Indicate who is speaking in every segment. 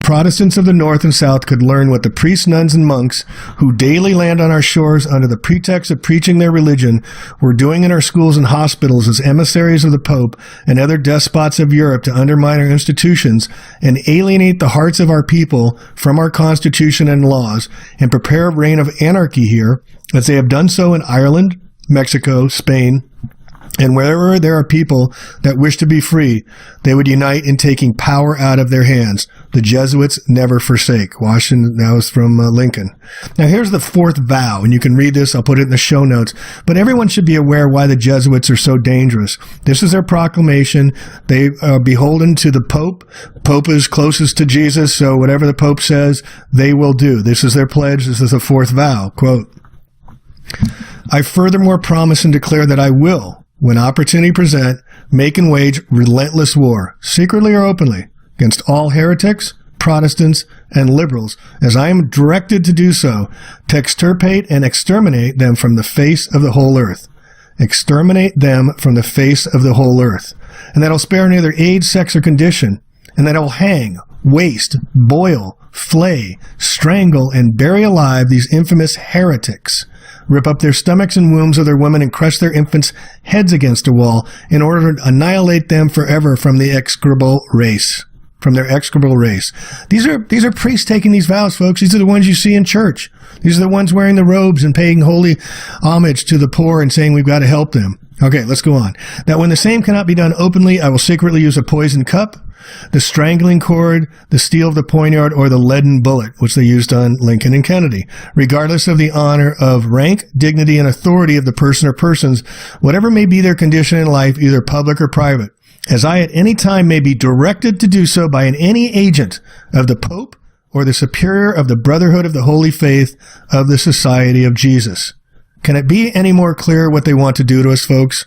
Speaker 1: Protestants of the North and South could learn what the priests, nuns, and monks who daily land on our shores under the pretext of preaching their religion were doing in our schools and hospitals as emissaries of the Pope and other despots of Europe to undermine our institutions and alienate the hearts of our people from our Constitution and laws and prepare a reign of anarchy here, as they have done so in Ireland, Mexico, Spain, and wherever there are people that wish to be free, they would unite in taking power out of their hands. The Jesuits never forsake. Washington, that was from Lincoln. Now here's the fourth vow, and you can read this. I'll put it in the show notes. But everyone should be aware why the Jesuits are so dangerous. This is their proclamation. They are beholden to the Pope. Pope is closest to Jesus, so whatever the Pope says, they will do. This is their pledge. This is the fourth vow. Quote, I furthermore promise and declare that I will, when opportunity present, make and wage relentless war, secretly or openly, against all heretics, Protestants, and liberals, as I am directed to do so, to extirpate and exterminate them from the face of the whole earth. Exterminate them from the face of the whole earth. And that I'll spare neither age, sex, or condition, and that I will hang, waste, boil, flay, strangle, and bury alive these infamous heretics, rip up their stomachs and wombs of their women, and crush their infants' heads against a wall in order to annihilate them forever from the execrable race. From their execrable race. These are priests taking these vows, folks. These are the ones you see in church. These are the ones wearing the robes and paying holy homage to the poor and saying we've got to help them. Okay, let's go on. That when the same cannot be done openly, I will secretly use a poisoned cup, the strangling cord, the steel of the poignard, or the leaden bullet, which they used on Lincoln and Kennedy, regardless of the honor of rank, dignity, and authority of the person or persons, whatever may be their condition in life, either public or private, as I at any time may be directed to do so by any agent of the Pope or the superior of the Brotherhood of the Holy Faith of the Society of Jesus. Can it be any more clear what they want to do to us, folks?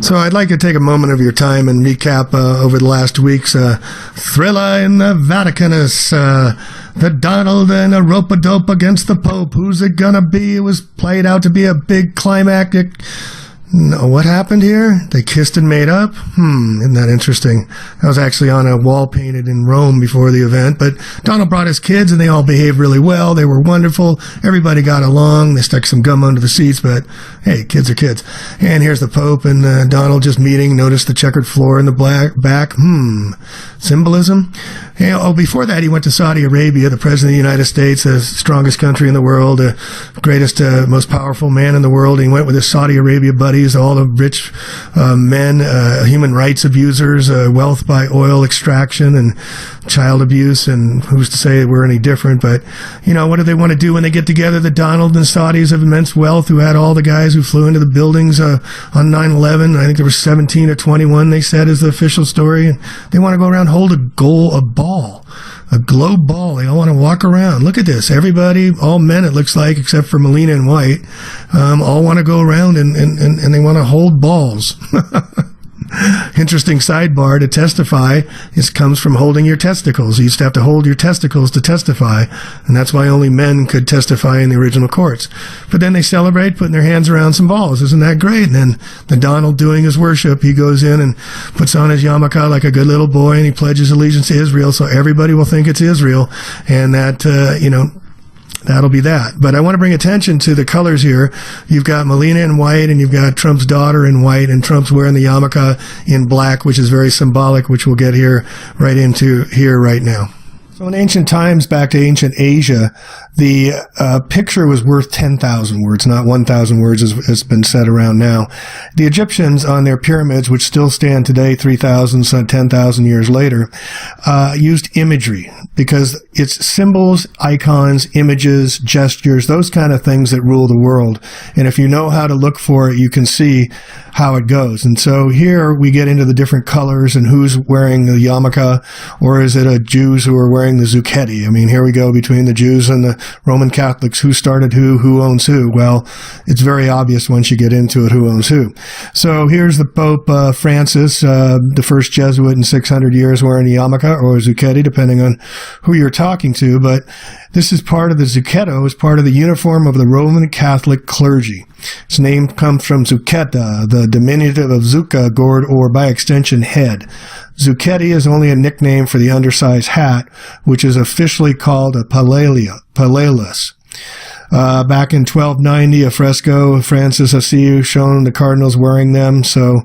Speaker 1: So I'd like to take a moment of your time and recap over the last week's thriller in the Vaticanus, the Donald and a rope-a-dope against the Pope. Who's it gonna be? It was played out to be a big climactic. No, what happened here? They kissed and made up? Isn't that interesting? I was actually on a wall painted in Rome before the event, but Donald brought his kids and they all behaved really well. They were wonderful. Everybody got along. They stuck some gum under the seats, but hey, kids are kids. And here's the Pope and Donald just meeting. Notice the checkered floor in the back. Symbolism? Before that, he went to Saudi Arabia, the President of the United States, the strongest country in the world, the greatest, most powerful man in the world. And he went with his Saudi Arabia buddies, all the rich men, human rights abusers, wealth by oil extraction and child abuse. And who's to say we're any different? But, what do they want to do when they get together? The Donald and Saudis of immense wealth who had all the guys who flew into the buildings on 9/11. I think there were 17 or 21, they said, is the official story. And they want to go around, hold a globe ball. They all want to walk around. Look at this. Everybody, all men, it looks like, except for Melina and White, all want to go around and they want to hold balls. Interesting sidebar to testify. This comes from holding your testicles. You used to have to hold your testicles to testify, and that's why only men could testify in the original courts. But then they celebrate putting their hands around some balls. Isn't that great? And then the Donald doing his worship, he goes in and puts on his yarmulke like a good little boy, and he pledges allegiance to Israel, so everybody will think it's Israel, and that, that'll be that. But I want to bring attention to the colors here. You've got Melina in white, and you've got Trump's daughter in white, and Trump's wearing the yarmulke in black, which is very symbolic, which we'll get right into right now. So in ancient times, back to ancient Asia, the picture was worth 10,000 words, not 1,000 words as has been said around now. The Egyptians on their pyramids, which still stand today 3,000, 10,000 years later, used imagery because it's symbols, icons, images, gestures, those kind of things that rule the world. And if you know how to look for it, you can see how it goes. And so here we get into the different colors and who's wearing the yarmulke, or is it Jews who are wearing the zucchetti? I mean, here we go between the Jews and the Roman Catholics, who started who owns who. Well, it's very obvious once you get into it who owns who. So here's the Pope Francis, the first Jesuit in 600 years wearing a yarmulke or a zucchetti, depending on who you're talking to. But this is part of the zucchetto, is part of the uniform of the Roman Catholic clergy. Its name comes from zucchetta, the diminutive of zucca, gourd, or by extension head. Zucchetti is only a nickname for the undersized hat, which is officially called a pallialis. Back in 1290, a fresco of Francis Assisi shown the cardinals wearing them. So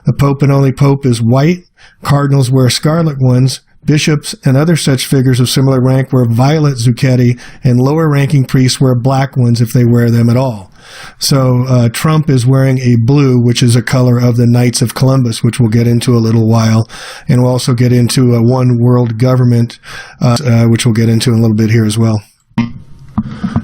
Speaker 1: the Pope and only Pope is white. Cardinals wear scarlet ones. Bishops and other such figures of similar rank wear violet zucchetti, and lower-ranking priests wear black ones if they wear them at all. So Trump is wearing a blue, which is a color of the Knights of Columbus, which we'll get into a little while. And we'll also get into a one world government, which we'll get into in a little bit here as well.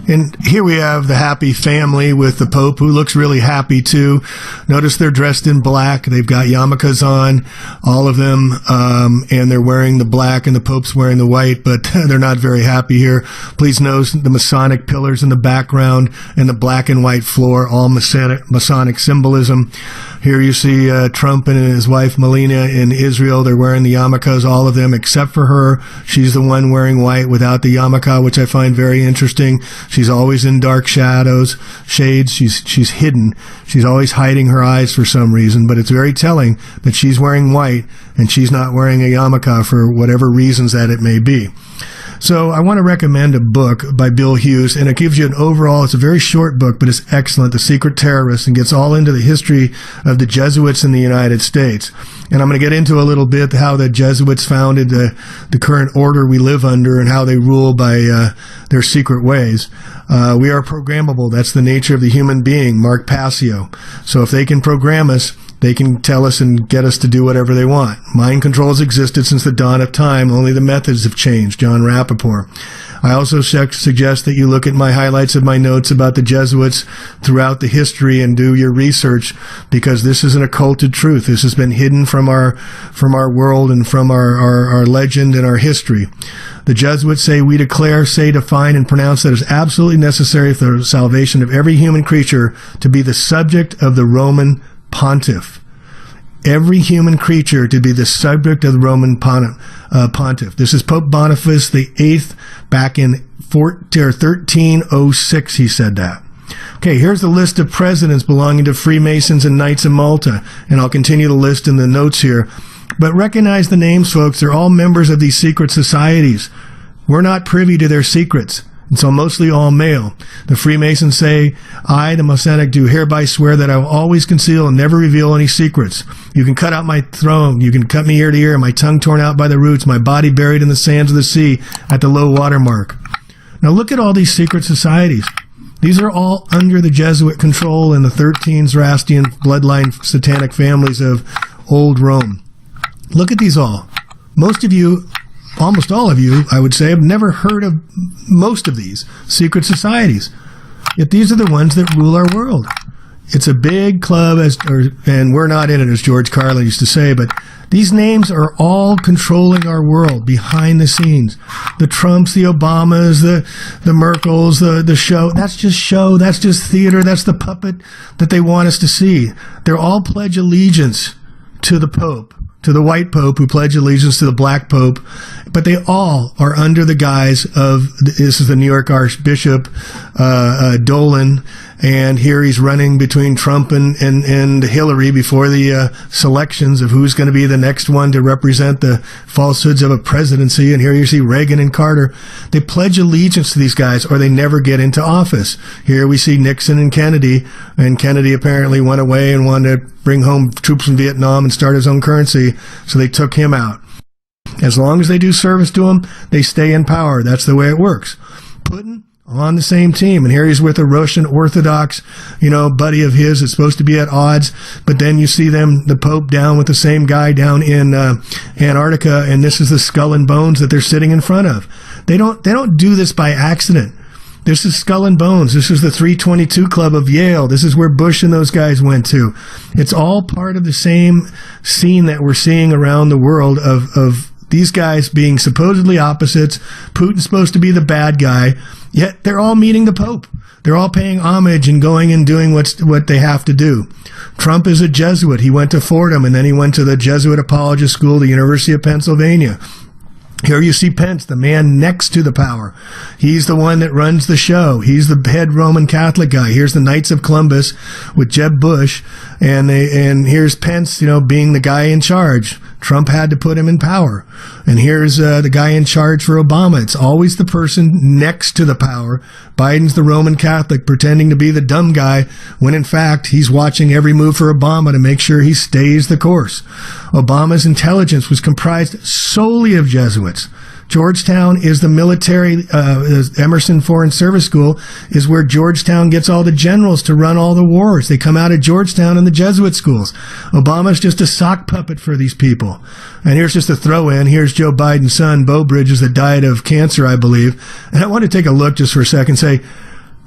Speaker 1: And here we have the happy family with the Pope, who looks really happy too. Notice they're dressed in black. They've got yarmulkes on, all of them, and they're wearing the black, and the Pope's wearing the white, but they're not very happy here. Please note the Masonic pillars in the background and the black and white floor, all Masonic symbolism. Here you see Trump and his wife Melania in Israel. They're wearing the yarmulkes, all of them, except for her. She's the one wearing white without the yarmulke, which I find very interesting. She's always in dark shades. She's hidden. She's always hiding her eyes for some reason, but it's very telling that she's wearing white and she's not wearing a yarmulke for whatever reasons that it may be. So I want to recommend a book by Bill Hughes, and it gives you an overall, it's a very short book, but it's excellent, The Secret Terrorists, and gets all into the history of the Jesuits in the United States. And I'm going to get into a little bit how the Jesuits founded the current order we live under and how they rule by their secret ways. We are programmable. That's the nature of the human being, Mark Passio. So if they can program us, they can tell us and get us to do whatever they want. Mind control has existed since the dawn of time. Only the methods have changed. John Rappaport. I also suggest that you look at my highlights of my notes about the Jesuits throughout the history and do your research, because this is an occulted truth. This has been hidden from our world and from our legend and our history. The Jesuits say, we declare, say, define, and pronounce that it is absolutely necessary for the salvation of every human creature to be the subject of the Roman Pontiff. Every human creature to be the subject of the Roman Pontiff. This is Pope Boniface VIII back in 1306, he said that. Okay, here's the list of presidents belonging to Freemasons and Knights of Malta, and I'll continue the list in the notes here. But recognize the names, folks. They're all members of these secret societies. We're not privy to their secrets. And so mostly all male. The Freemasons say, I, the Masonic, do hereby swear that I will always conceal and never reveal any secrets. You can cut out my throne, you can cut me ear to ear, my tongue torn out by the roots, my body buried in the sands of the sea at the low water mark. Now look at all these secret societies. These are all under the Jesuit control and the 13 Zoroastrian bloodline satanic families of old Rome. Look at these all. Most of you, almost all of you, I would say, have never heard of most of these secret societies. Yet these are the ones that rule our world. It's a big club, and we're not in it, as George Carlin used to say, but these names are all controlling our world behind the scenes. The Trumps, the Obamas, the Merkels, the show. That's just show. That's just theater. That's the puppet that they want us to see. They're all pledge allegiance to the Pope, to the white Pope, who pledge allegiance to the black Pope, but they all are under the guise of, this is the New York Archbishop, Dolan, and here he's running between Trump and Hillary before the selections of who's going to be the next one to represent the falsehoods of a presidency, and here you see Reagan and Carter. They pledge allegiance to these guys or they never get into office. Here we see Nixon and Kennedy apparently went away and wanted to bring home troops from Vietnam and start his own currency, so they took him out. As long as they do service to him, they stay in power. That's the way it works. Putin on the same team, and here he's with a Russian Orthodox, buddy of his that's supposed to be at odds, but then you see the Pope down with the same guy down in Antarctica, and this is the skull and bones that they're sitting in front of. They don't do this by accident. This is Skull and Bones. This is the 322 Club of Yale. This is where Bush and those guys went to. It's all part of the same scene that we're seeing around the world of these guys being supposedly opposites. Putin's supposed to be the bad guy, yet they're all meeting the Pope. They're all paying homage and going and doing what they have to do. Trump is a Jesuit. He went to Fordham, and then he went to the Jesuit Apologist School, the University of Pennsylvania. Here you see Pence, the man next to the power. He's the one that runs the show. He's the head Roman Catholic guy. Here's the Knights of Columbus with Jeb Bush, and here's Pence, being the guy in charge. Trump had to put him in power. And here's the guy in charge for Obama. It's always the person next to the power. Biden's the Roman Catholic pretending to be the dumb guy when in fact he's watching every move for Obama to make sure he stays the course. Obama's intelligence was comprised solely of Jesuits. Georgetown is the military, Emerson Foreign Service School is where Georgetown gets all the generals to run all the wars. They come out of Georgetown and the Jesuit schools. Obama's just a sock puppet for these people. And here's just a throw in. Here's Joe Biden's son, Beau Bridges, that died of cancer, I believe. And I want to take a look just for a second and say,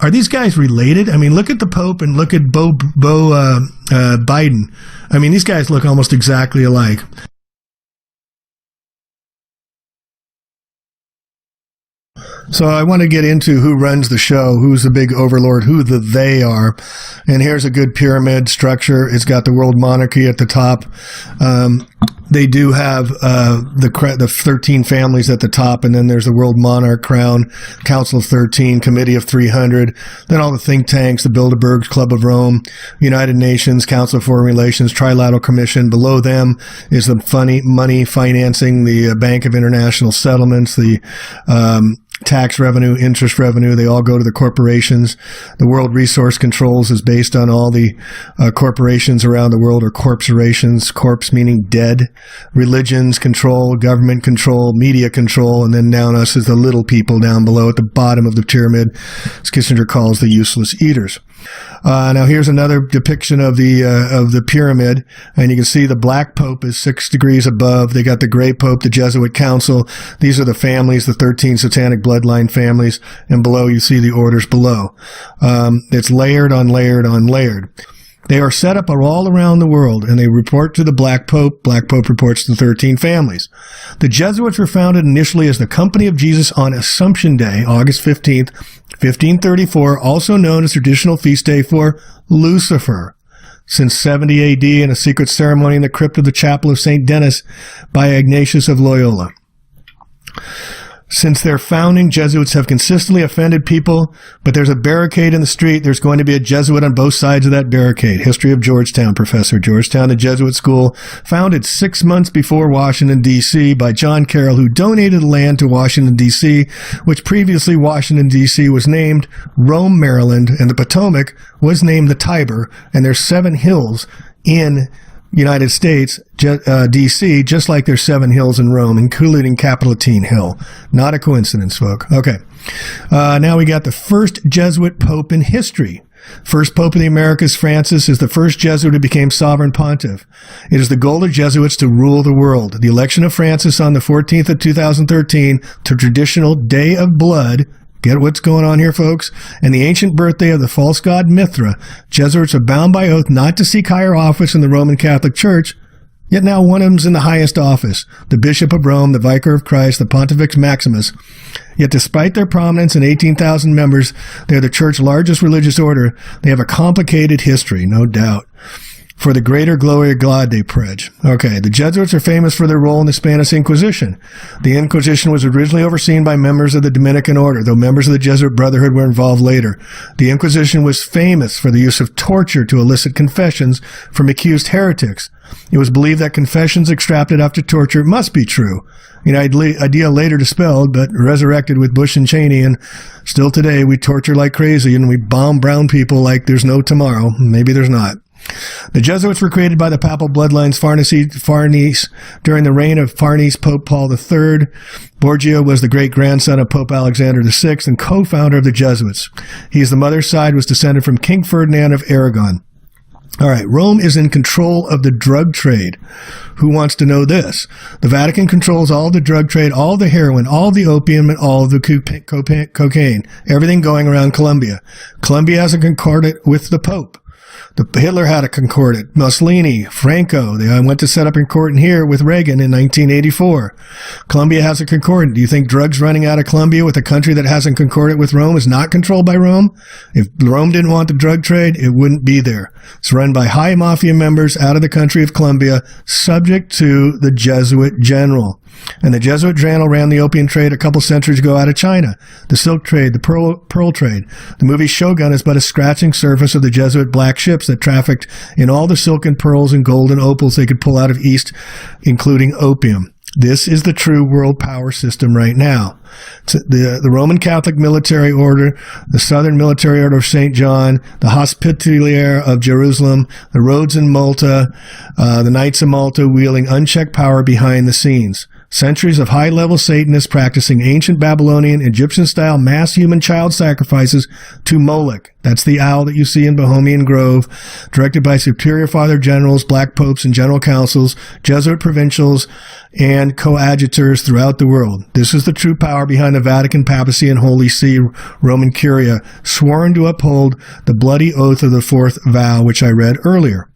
Speaker 1: are these guys related? I mean, look at the Pope and look at Beau Biden. I mean, these guys look almost exactly alike. So I want to get into who runs the show, who's the big overlord, who the they are. And here's a good pyramid structure. It's got the world monarchy at the top. They do have the 13 families at the top, and then there's the World Monarch Crown, Council of 13, Committee of 300, then all the think tanks, the Bilderbergs, Club of Rome, United Nations, Council of Foreign Relations, Trilateral Commission. Below them is the money financing, the Bank of International Settlements, the tax revenue, interest revenue, they all go to the corporations. The World Resource Controls is based on all the corporations around the world, or corporations, corpse meaning dead. Religions control, government control, media control, and then down us is the little people down below at the bottom of the pyramid, as Kissinger calls the useless eaters. Now here's another depiction of the pyramid, and you can see the black pope is 6 degrees above. They got the gray pope, the Jesuit council. These are the families, the 13 satanic bloodline families, and below you see the orders below. It's layered on layered on layered. They are set up all around the world, and they report to the Black Pope. Black Pope reports to the 13 families. The Jesuits were founded initially as the Company of Jesus on Assumption Day, August 15th, 1534, also known as traditional feast day for Lucifer, since 70 AD in a secret ceremony in the crypt of the Chapel of St. Denis by Ignatius of Loyola. Since their founding, Jesuits have consistently offended people, but there's a barricade in the street. There's going to be a Jesuit on both sides of that barricade. History of Georgetown, Professor. Georgetown, a Jesuit school, founded 6 months before Washington, D.C. by John Carroll, who donated land to Washington, D.C., which previously Washington, D.C. was named Rome, Maryland, and the Potomac was named the Tiber, and there's 7 hills in United States, D.C., just like there's 7 hills in Rome, including Capitoline Hill. Not a coincidence, folks. Okay. Now we got the first Jesuit pope in history. First Pope of the Americas, Francis, is the first Jesuit who became sovereign pontiff. It is the goal of Jesuits to rule the world. The election of Francis on the 14th of 2013 to traditional Day of Blood. Get what's going on here, folks? And the ancient birthday of the false god Mithra. Jesuits are bound by oath not to seek higher office in the Roman Catholic Church, yet now one of them's in the highest office, the Bishop of Rome, the Vicar of Christ, the Pontifex Maximus. Yet despite their prominence and 18,000 members, they are the Church's largest religious order. They have a complicated history, no doubt. For the greater glory of God, they pledge. Okay, the Jesuits are famous for their role in the Spanish Inquisition. The Inquisition was originally overseen by members of the Dominican order, though members of the Jesuit Brotherhood were involved later. The Inquisition was famous for the use of torture to elicit confessions from accused heretics. It was believed that confessions extracted after torture must be true. An idea later dispelled, but resurrected with Bush and Cheney, and still today we torture like crazy and we bomb brown people like there's no tomorrow. Maybe there's not. The Jesuits were created by the papal bloodlines Farnese during the reign of Farnese Pope Paul III. Borgia was the great-grandson of Pope Alexander VI and co-founder of the Jesuits. His mother's side was descended from King Ferdinand of Aragon. All right, Rome is in control of the drug trade. Who wants to know this? The Vatican controls all the drug trade, all the heroin, all the opium, and all the cocaine, everything going around Colombia. Colombia has a concordat with the Pope. Hitler had a concordant. Mussolini, Franco, they went to set up a concordant here with Reagan in 1984. Colombia has a concordant. Do you think drugs running out of Colombia with a country that hasn't concordant with Rome is not controlled by Rome? If Rome didn't want the drug trade, it wouldn't be there. It's run by high mafia members out of the country of Colombia, subject to the Jesuit general. And the Jesuit general ran the opium trade a couple centuries ago out of China, the silk trade, the pearl trade. The movie Shogun is but a scratching surface of the Jesuit black ships that trafficked in all the silken pearls and gold and opals they could pull out of East, including opium. This is the true world power system right now. The Roman Catholic Military Order, the Southern Military Order of St. John, the Hospitalier of Jerusalem, the Rhodes in Malta, the Knights of Malta wielding unchecked power behind the scenes. Centuries of high-level Satanists practicing ancient Babylonian, Egyptian-style mass human child sacrifices to Moloch. That's the owl that you see in Bohemian Grove, directed by superior father generals, black popes, and general councils, Jesuit provincials, and coadjutors throughout the world. This is the true power behind the Vatican, papacy, and Holy See, Roman Curia, sworn to uphold the bloody oath of the fourth vow, which I read earlier.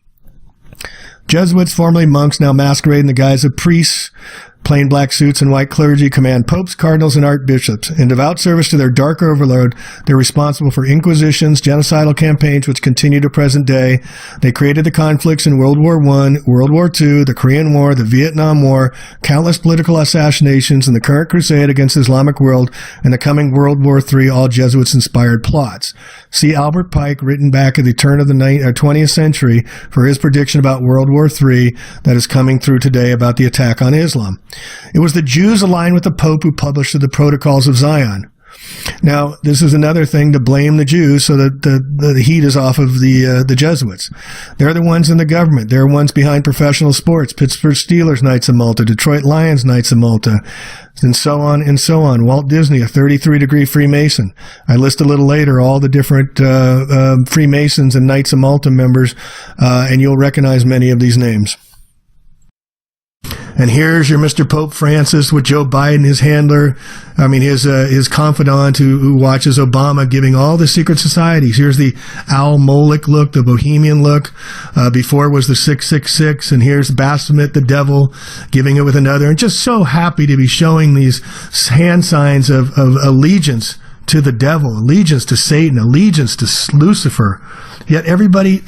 Speaker 1: Jesuits, formerly monks, now masquerade in the guise of priests. Plain black suits and white clergy command popes, cardinals, and archbishops. In devout service to their dark overlord, they're responsible for inquisitions, genocidal campaigns, which continue to present day. They created the conflicts in World War I, World War II, the Korean War, the Vietnam War, countless political assassinations, and the current crusade against the Islamic world, and the coming World War III, all Jesuits-inspired plots. See Albert Pike, written back at the turn of the 20th century, for his prediction about World War III that is coming through today about the attack on Islam. It was the Jews aligned with the Pope who published the Protocols of Zion. Now, this is another thing to blame the Jews so that the heat is off of the Jesuits. They're the ones in the government. They're ones behind professional sports, Pittsburgh Steelers, Knights of Malta, Detroit Lions, Knights of Malta, and so on and so on. Walt Disney, a 33-degree Freemason. I list a little later all the different Freemasons and Knights of Malta members, and you'll recognize many of these names. And here's your Mr. Pope Francis with Joe Biden, his handler, his confidant who watches Obama giving all the secret societies. Here's the Owl Moloch look, the Bohemian look. Before it was the 666, and here's Baphomet, the devil, giving it with another. And just so happy to be showing these hand signs of allegiance to the devil, allegiance to Satan, allegiance to Lucifer. Yet everybody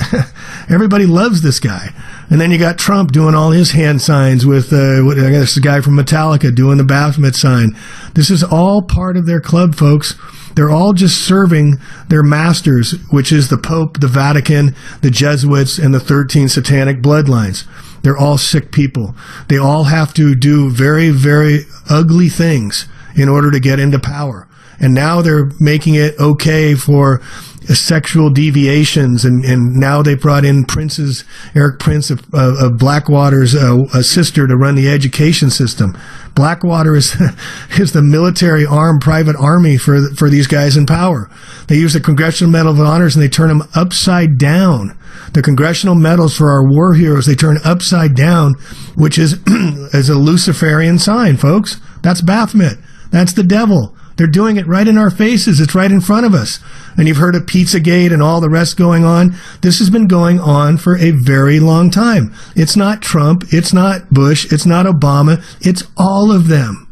Speaker 1: loves this guy. And then you got Trump doing all his hand signs with, I guess the guy from Metallica doing the Baphomet sign. This is all part of their club, folks. They're all just serving their masters, which is the Pope, the Vatican, the Jesuits, and the 13 satanic bloodlines. They're all sick people. They all have to do very, very ugly things in order to get into power. And now they're making it okay for sexual deviations, and now they brought in Eric Prince of Blackwater's sister to run the education system. Blackwater is the military armed private army for these guys in power. They use the Congressional Medal of Honors and they turn them upside down. The Congressional Medals for our war heroes, they turn upside down, which is a Luciferian sign, folks. That's Baphomet. That's the devil. They're doing it right in our faces. It's right in front of us. And you've heard of Pizzagate and all the rest going on. This has been going on for a very long time. It's not Trump. It's not Bush. It's not Obama. It's all of them.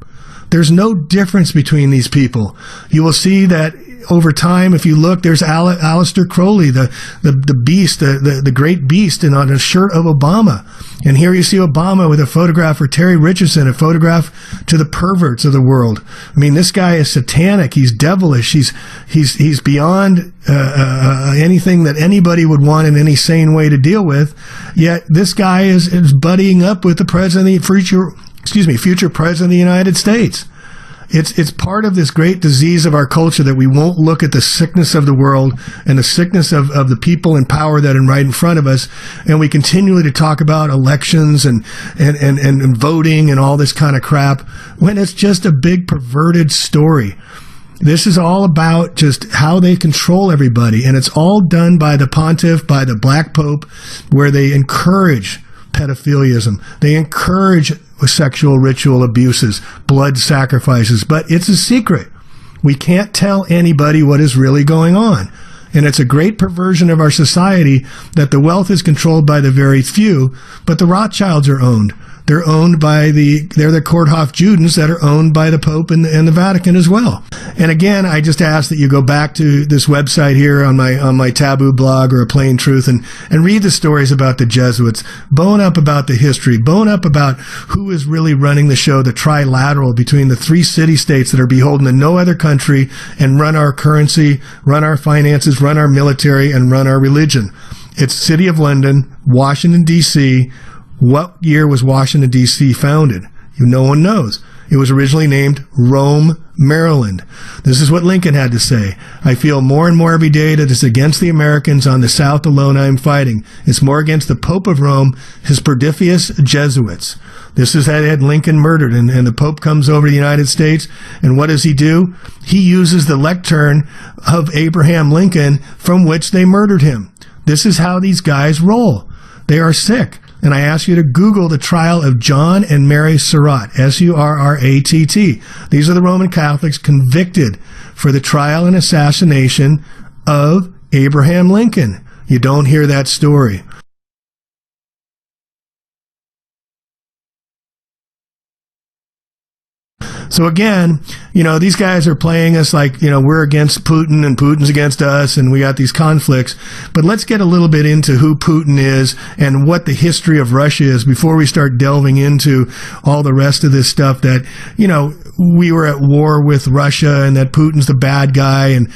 Speaker 1: There's no difference between these people. You will see that over time, if you look, there's Aleister Crowley, the beast, the great beast, and on a shirt of Obama. And here you see Obama with a photograph for Terry Richardson, a photograph to the perverts of the world. I mean, this guy is satanic. He's devilish. He's beyond anything that anybody would want in any sane way to deal with. Yet this guy is buddying up with the future president of the United States. It's part of this great disease of our culture that we won't look at the sickness of the world and the sickness of the people in power that are right in front of us, and we continually to talk about elections and voting and all this kind of crap when it's just a big perverted story. This is all about just how they control everybody, and it's all done by the pontiff, by the Black Pope, where they encourage pedophiliism. They encourage sexual ritual abuses, blood sacrifices, but it's a secret. We can't tell anybody what is really going on. And it's a great perversion of our society that the wealth is controlled by the very few, but the Rothschilds are owned. They're owned by they're the Korthoff Judens that are owned by the Pope and the Vatican as well. And again, I just ask that you go back to this website here on my Taboo blog or A Plain Truth and read the stories about the Jesuits, bone up about the history, bone up about who is really running the show, the trilateral between the three city-states that are beholden to no other country and run our currency, run our finances, run our military, and run our religion. It's City of London, Washington, D.C. What year was Washington, D.C. founded? No one knows. It was originally named Rome, Maryland. This is what Lincoln had to say. I feel more and more every day that it's against the Americans on the South alone I am fighting. It's more against the Pope of Rome, his perfidious Jesuits. This is had Lincoln murdered, and the Pope comes over to the United States, and what does he do? He uses the lectern of Abraham Lincoln from which they murdered him. This is how these guys roll. They are sick. And I ask you to Google the trial of John and Mary Surratt, Surratt. These are the Roman Catholics convicted for the trial and assassination of Abraham Lincoln. You don't hear that story. So again, these guys are playing us like, we're against Putin and Putin's against us and we got these conflicts. But let's get a little bit into who Putin is and what the history of Russia is before we start delving into all the rest of this stuff that, we were at war with Russia and that Putin's the bad guy. And,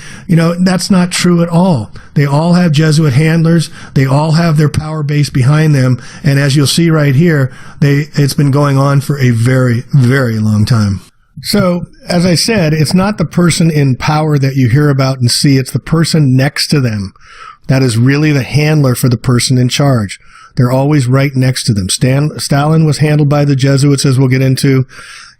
Speaker 1: that's not true at all. They all have Jesuit handlers. They all have their power base behind them. And as you'll see right here, it's been going on for a very, very long time. So, as I said, it's not the person in power that you hear about and see. It's the person next to them that is really the handler for the person in charge. They're always right next to them. Stalin was handled by the Jesuits, as we'll get into.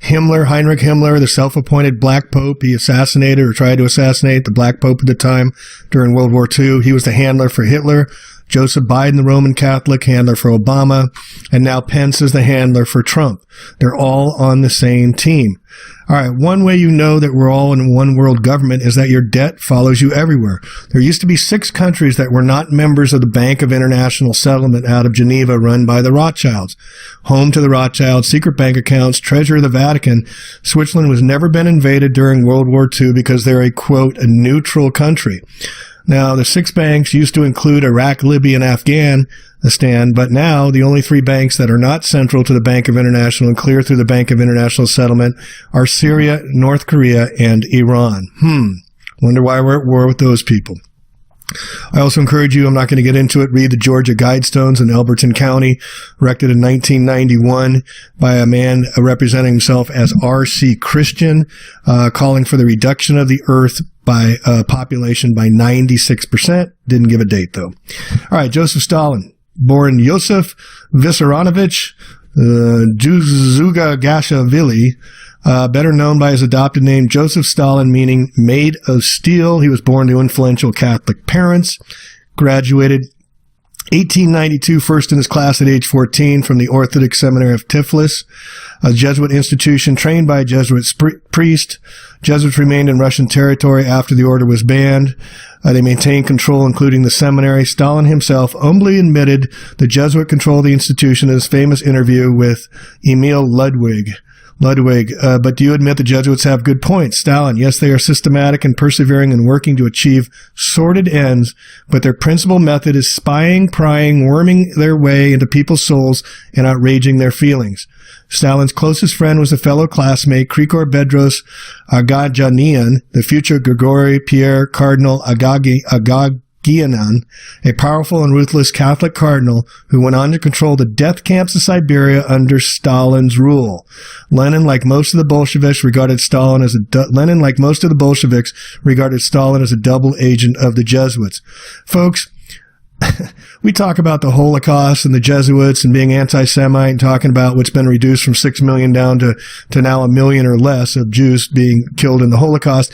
Speaker 1: Heinrich Himmler, the self-appointed Black Pope, he assassinated or tried to assassinate the Black Pope at the time during World War II. He was the handler for Hitler. Joseph Biden, the Roman Catholic, handler for Obama. And now Pence is the handler for Trump. They're all on the same team. All right, one way you know that we're all in one world government is that your debt follows you everywhere. There used to be 6 countries that were not members of the Bank of International Settlement out of Geneva run by the Rothschilds. Home to the Rothschilds, secret bank accounts, treasurer of the Vatican. Switzerland was never been invaded during World War II because they're a, quote, a neutral country. Now, the 6 banks used to include Iraq, Libya, and Afghanistan, but now the only 3 banks that are not central to the Bank of International and clear through the Bank of International Settlement are Syria, North Korea, and Iran. Wonder why we're at war with those people. I also encourage you, I'm not going to get into it, read the Georgia Guidestones in Elberton County, erected in 1991 by a man representing himself as R.C. Christian, calling for the reduction of the earth by population by 96%. Didn't give a date, though. All right, Joseph Stalin, born Yosef Vissarionovich Djugashvili, better known by his adopted name Joseph Stalin, meaning made of steel. He was born to influential Catholic parents, graduated 1892, first in his class at age 14 from the Orthodox Seminary of Tiflis, a Jesuit institution trained by a Jesuit priest. Jesuits remained in Russian territory after the order was banned. They maintained control, including the seminary. Stalin himself humbly admitted the Jesuit control of the institution in his famous interview with Emil Ludwig, but do you admit the Jesuits have good points? Stalin, yes, they are systematic and persevering and working to achieve sordid ends, but their principal method is spying, prying, worming their way into people's souls and outraging their feelings. Stalin's closest friend was a fellow classmate, Krikor Bedros Agajanian, the future Grigory Pierre Cardinal Agagianan, a powerful and ruthless Catholic cardinal who went on to control the death camps of Siberia under Stalin's rule. Lenin, like most of the Bolsheviks, regarded Stalin as a double agent of the Jesuits. Folks, we talk about the Holocaust and the Jesuits and being anti-Semite and talking about what's been reduced from 6 million down to now 1 million or less of Jews being killed in the Holocaust.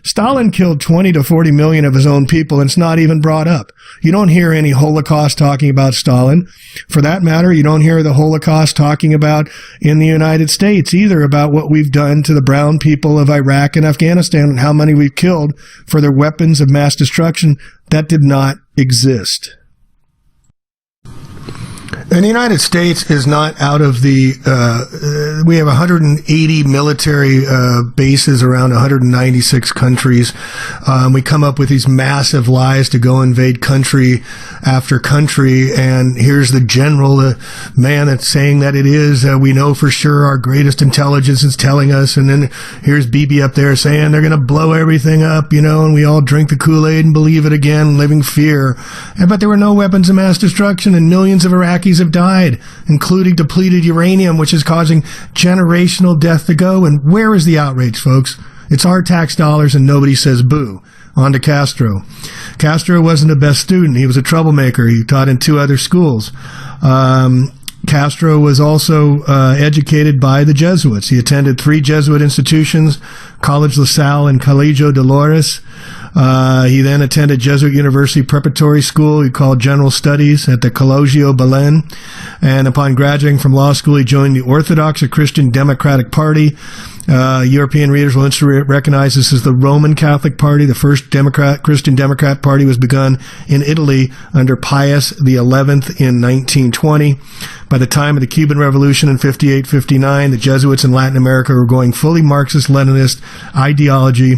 Speaker 1: Stalin killed 20 to 40 million of his own people, and it's not even brought up. You don't hear any Holocaust talking about Stalin. For that matter, you don't hear the Holocaust talking about in the United States either, about what we've done to the brown people of Iraq and Afghanistan and how many we've killed for their weapons of mass destruction. That did not exist. And the United States is not out of the, we have 180 military bases around 196 countries. We come up with these massive lies to go invade country after country. And here's the general, the man that's saying that it is, we know for sure our greatest intelligence is telling us. And then here's Bibi up there saying they're going to blow everything up, and we all drink the Kool-Aid and believe it again, living fear. But there were no weapons of mass destruction, and millions of Iraqis have died, including depleted uranium, which is causing generational death to go. And where is the outrage, folks? It's our tax dollars, and nobody says boo. On to Castro. Castro wasn't the best student. He was a troublemaker. He taught in 2 other schools. Castro was also educated by the Jesuits. He attended 3 Jesuit institutions, College La Salle and Colegio Dolores. He then attended Jesuit University Preparatory School. He called General Studies at the Colegio Belen. And upon graduating from law school, he joined the Orthodox, a Christian Democratic Party. European readers will recognize this as the Roman Catholic Party. The first Christian Democrat Party was begun in Italy under Pius XI in 1920. By the time of the Cuban Revolution in 58-59, the Jesuits in Latin America were going fully Marxist-Leninist ideology.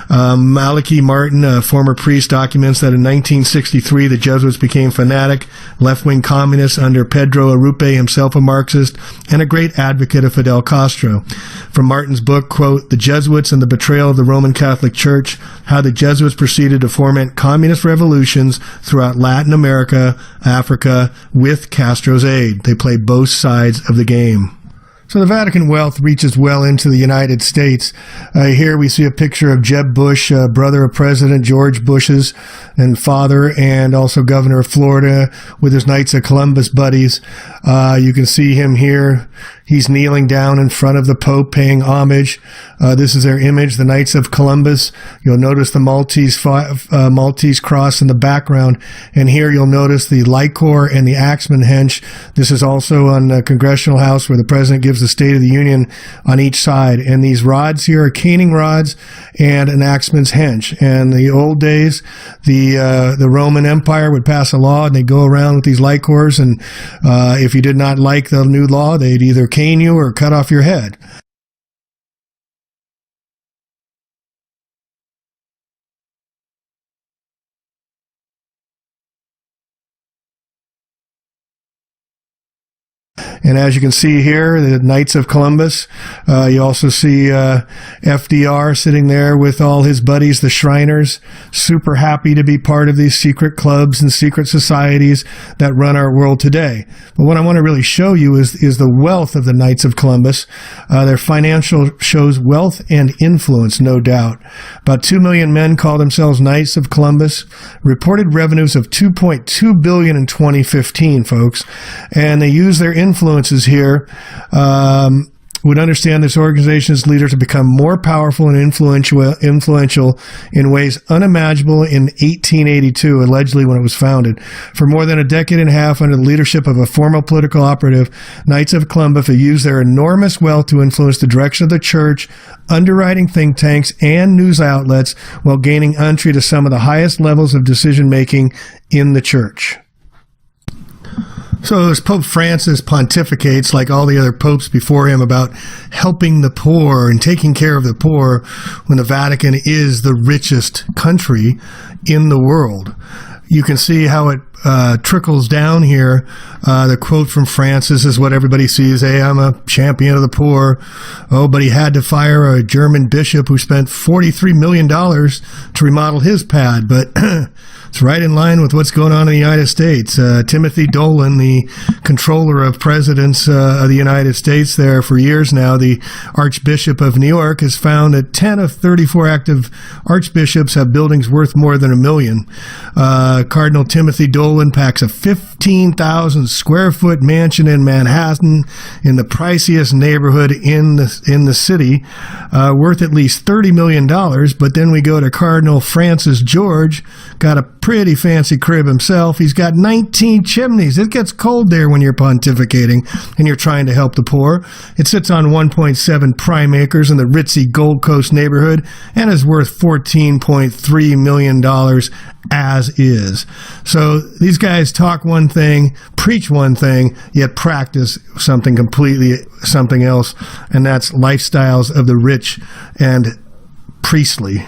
Speaker 1: Malachi Martin, a former priest, documents that in 1963 the Jesuits became fanatic left-wing communists under Pedro Arrupe, himself a Marxist, and a great advocate of Fidel Castro. From Martin's book, quote, The Jesuits and the Betrayal of the Roman Catholic Church, How the Jesuits Proceeded to Foment Communist Revolutions Throughout Latin America, Africa, with Castro's aid. They play both sides of the game. So the Vatican wealth reaches well into the United States. Here we see a picture of Jeb Bush, brother of President George Bush's and father, and also governor of Florida, with his Knights of Columbus buddies. You can see him here. He's kneeling down in front of the Pope, paying homage. This is their image, the Knights of Columbus. You'll notice the Maltese cross in the background. And here you'll notice the Lycor and the Axeman hench. This is also on the Congressional House, where the President gives the State of the Union on each side. And these rods here are caning rods and an Axeman's hench. And the old days, the Roman Empire would pass a law, and they'd go around with these Lycors. And if you did not like the new law, they'd either cane you or cut off your head. And as you can see here, the Knights of Columbus, you also see FDR sitting there with all his buddies, the Shriners, super happy to be part of these secret clubs and secret societies that run our world today. But what I want to really show you is the wealth of the Knights of Columbus. Their financial shows wealth and influence, no doubt. About 2 million men call themselves Knights of Columbus. Reported revenues of $2.2 billion in 2015, folks. And they use their influences here, would understand this organization's leaders to become more powerful and influential in ways unimaginable in 1882, allegedly when it was founded. For more than a decade and a half, under the leadership of a former political operative, Knights of Columbus have used their enormous wealth to influence the direction of the church, underwriting think tanks and news outlets, while gaining entry to some of the highest levels of decision-making in the church. So as Pope Francis pontificates, like all the other popes before him, about helping the poor and taking care of the poor, when the Vatican is the richest country in the world, you can see how it trickles down here. The quote from Francis is what everybody sees. Hey, I'm a champion of the poor. Oh, but he had to fire a German bishop who spent $43 million to remodel his pad. But It's right in line with what's going on in the United States. Timothy Dolan, the controller of presidents of the United States there for years now, the Archbishop of New York, has found that 10 of 34 active archbishops have buildings worth more than $1 million. Cardinal Timothy Dolan packs a 15,000 square foot mansion in Manhattan in the priciest neighborhood in the city, worth at least $30 million. But then we go to Cardinal Francis George, got a pretty fancy crib himself. He's got 19 chimneys. It gets cold there when you're pontificating and you're trying to help the poor. It sits on 1.7 prime acres in the ritzy Gold Coast neighborhood and is worth $14.3 million as is. So these guys talk one thing, preach one thing, yet practice something else, and that's lifestyles of the rich and priestly.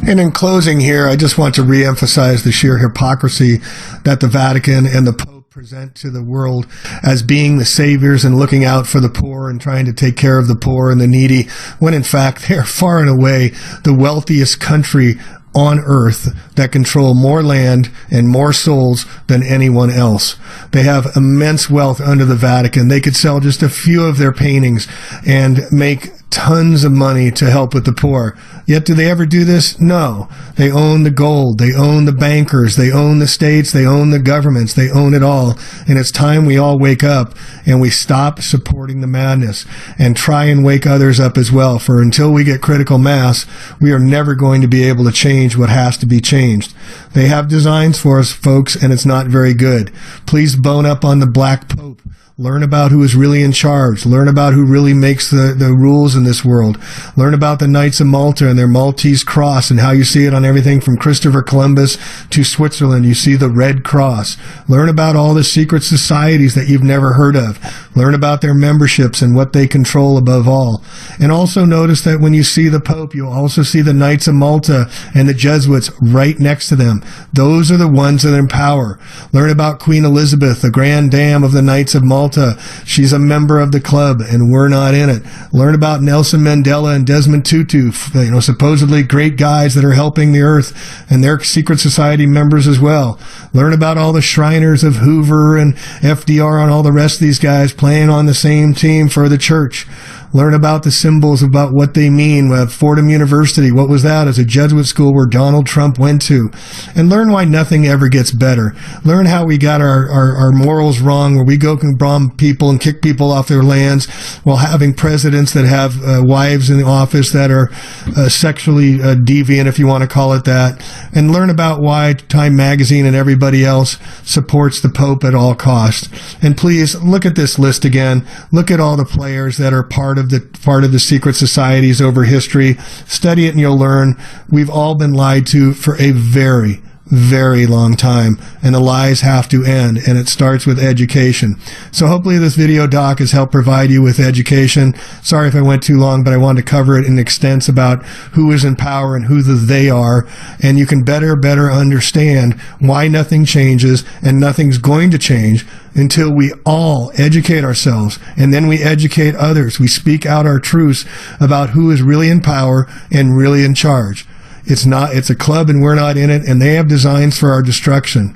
Speaker 1: And in closing here, I just want to reemphasize the sheer hypocrisy that the Vatican and the Pope present to the world as being the saviors and looking out for the poor and trying to take care of the poor and the needy, when in fact they are far and away the wealthiest country on earth that control more land and more souls than anyone else. They have immense wealth under the Vatican. They could sell just a few of their paintings and make tons of money to help with the poor. Yet do they ever do this? No. They own the gold. They own the bankers. They own the states. They own the governments. They own it all. And it's time we all wake up and we stop supporting the madness and try and wake others up as well. For until we get critical mass, we are never going to be able to change what has to be changed. They have designs for us, folks, and it's not very good. Please bone up on the Black Pope. Learn about who is really in charge. Learn about who really makes the rules in this world. Learn about the Knights of Malta and their Maltese cross and how you see it on everything from Christopher Columbus to Switzerland. You see the Red Cross. Learn about all the secret societies that you've never heard of. Learn about their memberships and what they control above all. And also notice that when you see the Pope, you'll also see the Knights of Malta and the Jesuits right next to them. Those are the ones that are in power. Learn about Queen Elizabeth, the Grand Dame of the Knights of Malta. She's a member of the club, and we're not in it. Learn about Nelson Mandela and Desmond Tutu, supposedly great guys that are helping the earth, and they're secret society members as well. Learn about all the Shriners of Hoover and FDR and all the rest of these guys playing on the same team for the church. Learn about the symbols, about what they mean. Fordham University, what was that? As a Jesuit school where Donald Trump went to. And learn why nothing ever gets better. Learn how we got our morals wrong, where we go and bomb people and kick people off their lands while having presidents that have wives in the office that are sexually deviant, if you want to call it that. And learn about why Time Magazine and everybody else supports the Pope at all costs. And please, look at this list again. Look at all the players that are part of the secret societies over history. Study it and you'll learn. We've all been lied to for a very, very long time, and the lies have to end, and it starts with education. So hopefully this video doc has helped provide you with education. Sorry if I went too long, but I wanted to cover it in extents about who is in power and who they are, and you can better understand why nothing changes and nothing's going to change until we all educate ourselves, and then we educate others. We speak out our truths about who is really in power and really in charge. It's a club and we're not in it, and they have designs for our destruction.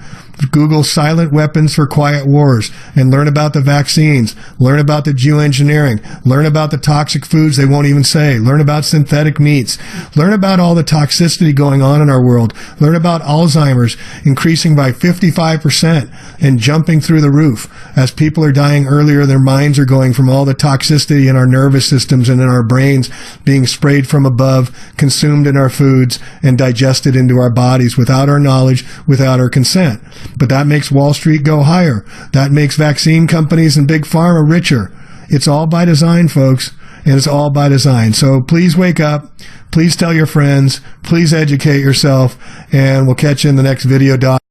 Speaker 1: Google silent weapons for quiet wars and learn about the vaccines. Learn about the geoengineering. Learn about the toxic foods they won't even say. Learn about synthetic meats. Learn about all the toxicity going on in our world. Learn about Alzheimer's increasing by 55% and jumping through the roof. As people are dying earlier, their minds are going from all the toxicity in our nervous systems and in our brains being sprayed from above, consumed in our foods, and digested into our bodies without our knowledge, without our consent. But that makes Wall Street go higher. That makes vaccine companies and big pharma richer. It's all by design, folks, and it's all by design. So please wake up. Please tell your friends. Please educate yourself, and we'll catch you in the next video, Doc.